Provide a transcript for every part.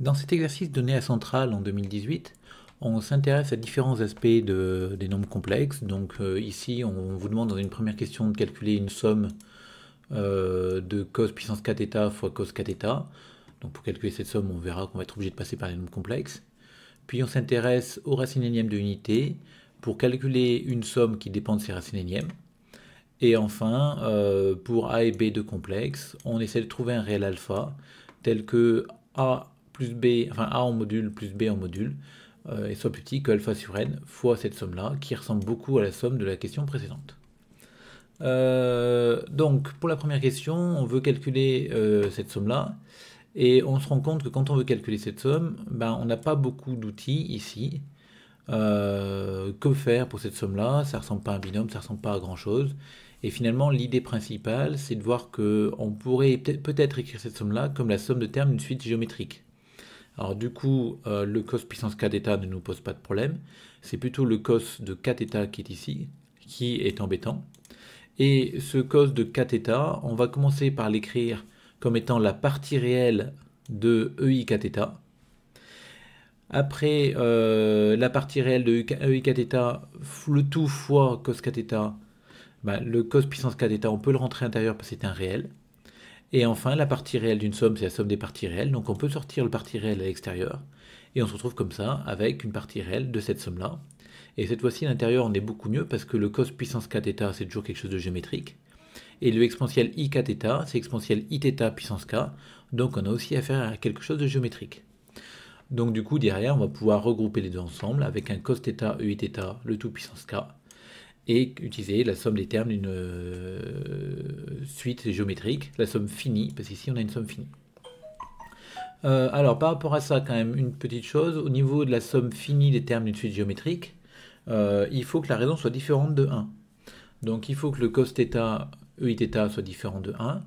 Dans cet exercice donné à Centrale en 2018, on s'intéresse à différents aspects des nombres complexes. Donc ici, on vous demande dans une première question de calculer une somme de cos puissance kθ fois cos kθ. Donc pour calculer cette somme, on verra qu'on va être obligé de passer par les nombres complexes. Puis on s'intéresse aux racines énièmes de unité pour calculer une somme qui dépend de ces racines énièmes. Et enfin, pour A et B de complexes, on essaie de trouver un réel alpha tel que A plus B, enfin A en module plus B en module, et soit plus petit que alpha sur n fois cette somme-là, qui ressemble beaucoup à la somme de la question précédente. Donc, pour la première question, on veut calculer cette somme-là, et on se rend compte que quand on veut calculer cette somme, ben, on n'a pas beaucoup d'outils ici. Que faire pour cette somme-là? Ça ressemble pas à un binôme, ça ressemble pas à grand-chose. Et finalement, l'idée principale, c'est de voir qu'on pourrait peut-être écrire cette somme-là comme la somme de termes d'une suite géométrique. Alors du coup, le cos puissance kθ ne nous pose pas de problème. C'est plutôt le cos de kθ qui est ici, qui est embêtant. Et ce cos de kθ, on va commencer par l'écrire comme étant la partie réelle de EI kθ. Après, la partie réelle de EI kθ, le tout fois cos kθ, ben, le cos puissance kθ, on peut le rentrer à l'intérieur parce que c'est un réel. Et enfin, la partie réelle d'une somme, c'est la somme des parties réelles. Donc on peut sortir le partie réelle à l'extérieur. Et on se retrouve comme ça avec une partie réelle de cette somme-là. Et cette fois-ci, à l'intérieur, on est beaucoup mieux parce que le cos puissance kθ, c'est toujours quelque chose de géométrique. Et le exponentiel i kθ, c'est exponentiel iθ puissance k. Donc on a aussi affaire à quelque chose de géométrique. Donc du coup, derrière, on va pouvoir regrouper les deux ensemble avec un cos θ eiθ, le tout puissance k, et utiliser la somme des termes d'une suite géométrique, la somme finie, parce qu'ici on a une somme finie. Alors par rapport à ça, quand même, une petite chose, au niveau de la somme finie des termes d'une suite géométrique, il faut que la raison soit différente de 1. Donc il faut que le cos θ eiθ soit différent de 1.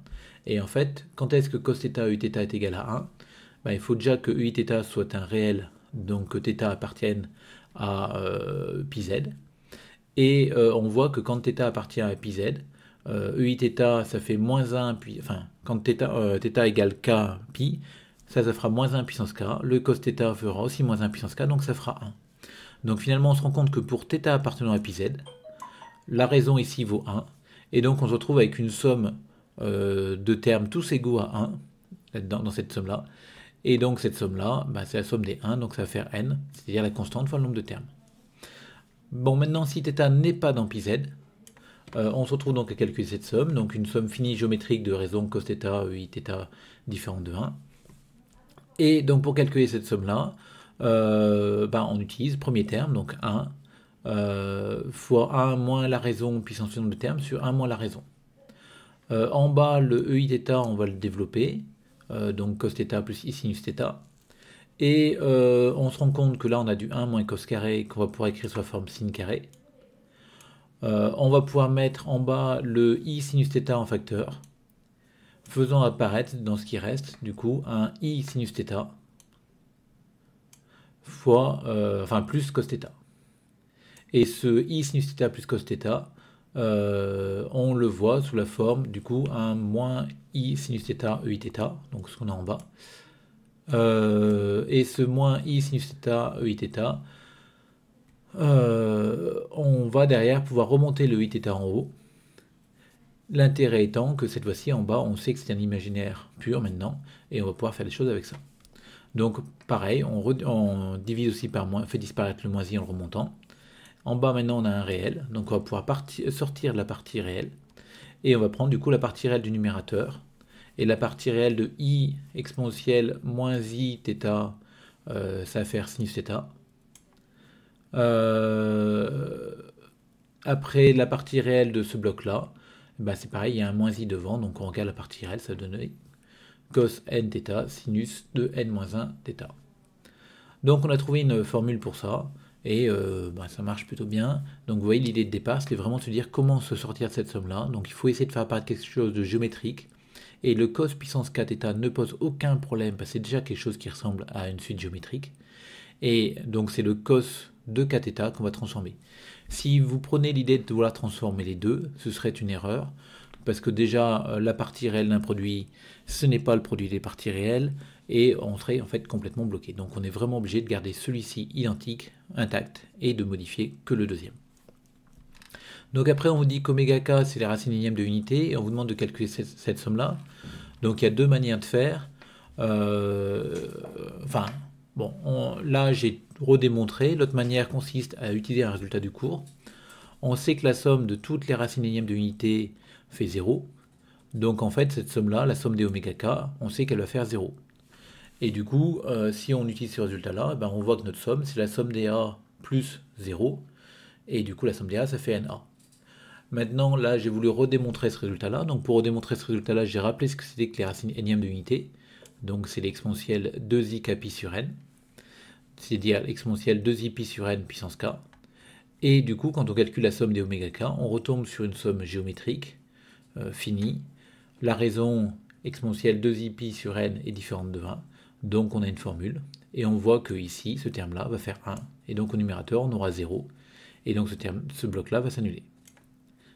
Et en fait, quand est-ce que cos θ eiθ est égal à 1? Ben, il faut déjà que eiθ soit un réel, donc que θ appartienne à pi z. Et on voit que quand θ appartient à pi z, eiθ ça fait moins 1, puis, enfin, quand θ égale k pi, ça fera moins 1 puissance k. Le cos θ fera aussi moins 1 puissance k, donc ça fera 1. Donc finalement, on se rend compte que pour θ appartenant à pi z, la raison ici vaut 1. Et donc on se retrouve avec une somme de termes tous égaux à 1, dans cette somme-là. Et donc cette somme-là, bah, c'est la somme des 1, donc ça va faire n, c'est-à-dire la constante fois le nombre de termes. Bon, maintenant, si θ n'est pas dans pi z, on se retrouve donc à calculer cette somme, donc une somme finie géométrique de raison cos θ, eiθ différente de 1. Et donc pour calculer cette somme-là, ben, on utilise premier terme, donc 1, fois 1 moins la raison puissance nombre de termes sur 1 moins la raison. En bas, le eiθ, on va le développer, donc cos θ plus i sinus θ. Et on se rend compte que là, on a du 1 moins cos carré qu'on va pouvoir écrire sous la forme sin carré. On va pouvoir mettre en bas le i sinus θ en facteur, faisant apparaître dans ce qui reste, du coup, un i sinus θ fois, enfin plus cos θ. Et ce i sinus θ plus cos θ, on le voit sous la forme, du coup, un moins i sinus θ eiθ, donc ce qu'on a en bas. Et ce moins i sinus θ eiθ, on va derrière pouvoir remonter le eiθ en haut. L'intérêt étant que cette fois-ci en bas, on sait que c'est un imaginaire pur maintenant, et on va pouvoir faire des choses avec ça. Donc pareil, on divise aussi par moins, fait disparaître le moins i en le remontant. En bas maintenant on a un réel, donc on va pouvoir sortir la partie réelle, et on va prendre du coup la partie réelle du numérateur, et la partie réelle de i exponentielle moins i θ, ça va faire sinus θ. Après la partie réelle de ce bloc-là, bah c'est pareil, il y a un moins i devant, donc on regarde la partie réelle, ça donne cos n θ sinus de n-1 θ. Donc on a trouvé une formule pour ça, et bah, ça marche plutôt bien. Donc vous voyez, l'idée de départ, c'était vraiment de se dire comment se sortir de cette somme-là. Donc il faut essayer de faire apparaître quelque chose de géométrique, et le cos puissance kθ ne pose aucun problème, parce que c'est déjà quelque chose qui ressemble à une suite géométrique. Et donc c'est le cos de kθ qu'on va transformer. Si vous prenez l'idée de vouloir transformer les deux, ce serait une erreur. parce que déjà, la partie réelle d'un produit, ce n'est pas le produit des parties réelles, et on serait en fait complètement bloqué. Donc on est vraiment obligé de garder celui-ci identique, intact, et de modifier que le deuxième. Donc après, on vous dit qu'oméga k, c'est les racines énièmes de unité, et on vous demande de calculer cette somme-là. Donc il y a deux manières de faire. Là j'ai redémontré. L'autre manière consiste à utiliser un résultat du cours. On sait que la somme de toutes les racines énièmes de unité fait 0. Donc en fait, cette somme-là, la somme des oméga k, on sait qu'elle va faire 0. Et du coup, si on utilise ce résultat-là, ben, on voit que notre somme, c'est la somme des A plus 0. Et du coup, la somme des A, ça fait NA. Maintenant, là, j'ai voulu redémontrer ce résultat-là. Donc pour redémontrer ce résultat-là, j'ai rappelé ce que c'était que les racines énièmes de unité. Donc c'est l'exponentielle 2i k pi sur n. C'est-à-dire l'exponentielle 2i pi sur n puissance k. Et du coup, quand on calcule la somme des oméga k, on retombe sur une somme géométrique finie. La raison exponentielle 2i pi sur n est différente de 1. Donc on a une formule. Et on voit que ici, ce terme-là va faire 1. Et donc au numérateur, on aura 0. Et donc ce bloc-là va s'annuler.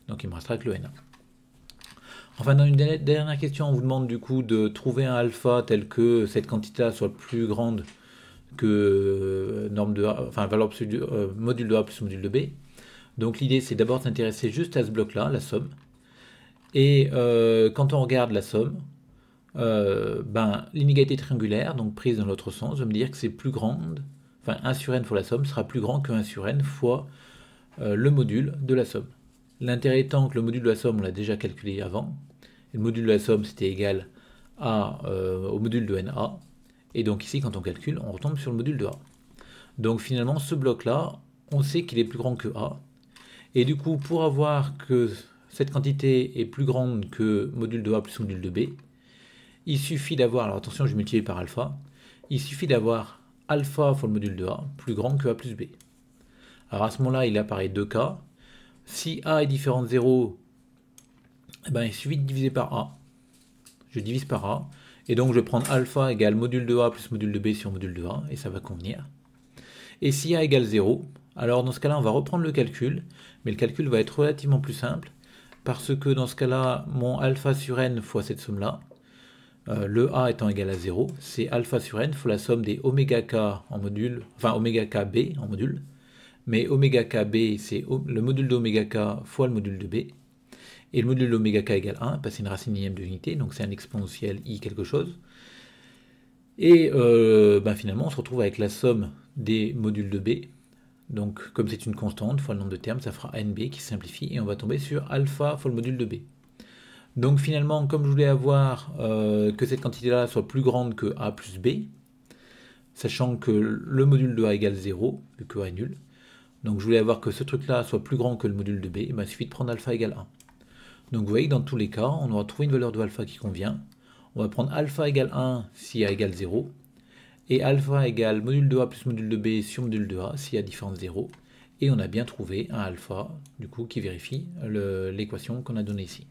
Donc il me restera que le NA. Enfin, dans une dernière question, on vous demande du coup de trouver un alpha tel que cette quantité-là soit plus grande que norme de A, enfin valeur absolue, module de A plus module de B. Donc l'idée c'est d'abord de s'intéresser juste à ce bloc-là, la somme. Et quand on regarde la somme, l'inégalité triangulaire, donc prise dans l'autre sens, va me dire que c'est plus grande, enfin 1 sur n fois la somme sera plus grand que 1 sur n fois le module de la somme. L'intérêt étant que le module de la somme, on l'a déjà calculé avant. Et le module de la somme, c'était égal au module de NA. Et donc ici, quand on calcule, on retombe sur le module de A. Donc finalement, ce bloc-là, on sait qu'il est plus grand que A. Et du coup, pour avoir que cette quantité est plus grande que module de A plus module de B, il suffit d'avoir, alors attention, je multiplie par alpha, il suffit d'avoir alpha fois le module de A plus grand que A plus B. Alors à ce moment-là, il apparaît deux cas. Si A est différent de 0, il suffit de diviser par A. Je divise par A. Et donc je vais prendre alpha égale module de A plus module de B sur module de A. Et ça va convenir. Et si A égale 0, alors dans ce cas-là, on va reprendre le calcul. Mais le calcul va être relativement plus simple. Parce que dans ce cas-là, mon alpha sur n fois cette somme-là, le A étant égal à 0, c'est alpha sur n fois la somme des oméga k en module, enfin oméga kb en module. Mais oméga kb, c'est le module d'oméga k fois le module de b. Et le module d'oméga k égale 1, parce que c'est une racine énième de l'unité, donc c'est un exponentiel i quelque chose. Et finalement, on se retrouve avec la somme des modules de b. Donc comme c'est une constante, fois le nombre de termes, ça fera nb qui simplifie, et on va tomber sur alpha fois le module de b. Donc finalement, comme je voulais avoir que cette quantité-là soit plus grande que a plus b, sachant que le module de a égale 0, vu que a est nul, donc je voulais avoir que ce truc-là soit plus grand que le module de b, il suffit de prendre alpha égale 1. Donc vous voyez que dans tous les cas, on aura trouvé une valeur de alpha qui convient. On va prendre alpha égale 1 si a égale 0, et alpha égale module de a plus module de b sur module de a si a différence 0, et on a bien trouvé un alpha, du coup, qui vérifie l'équation qu'on a donnée ici.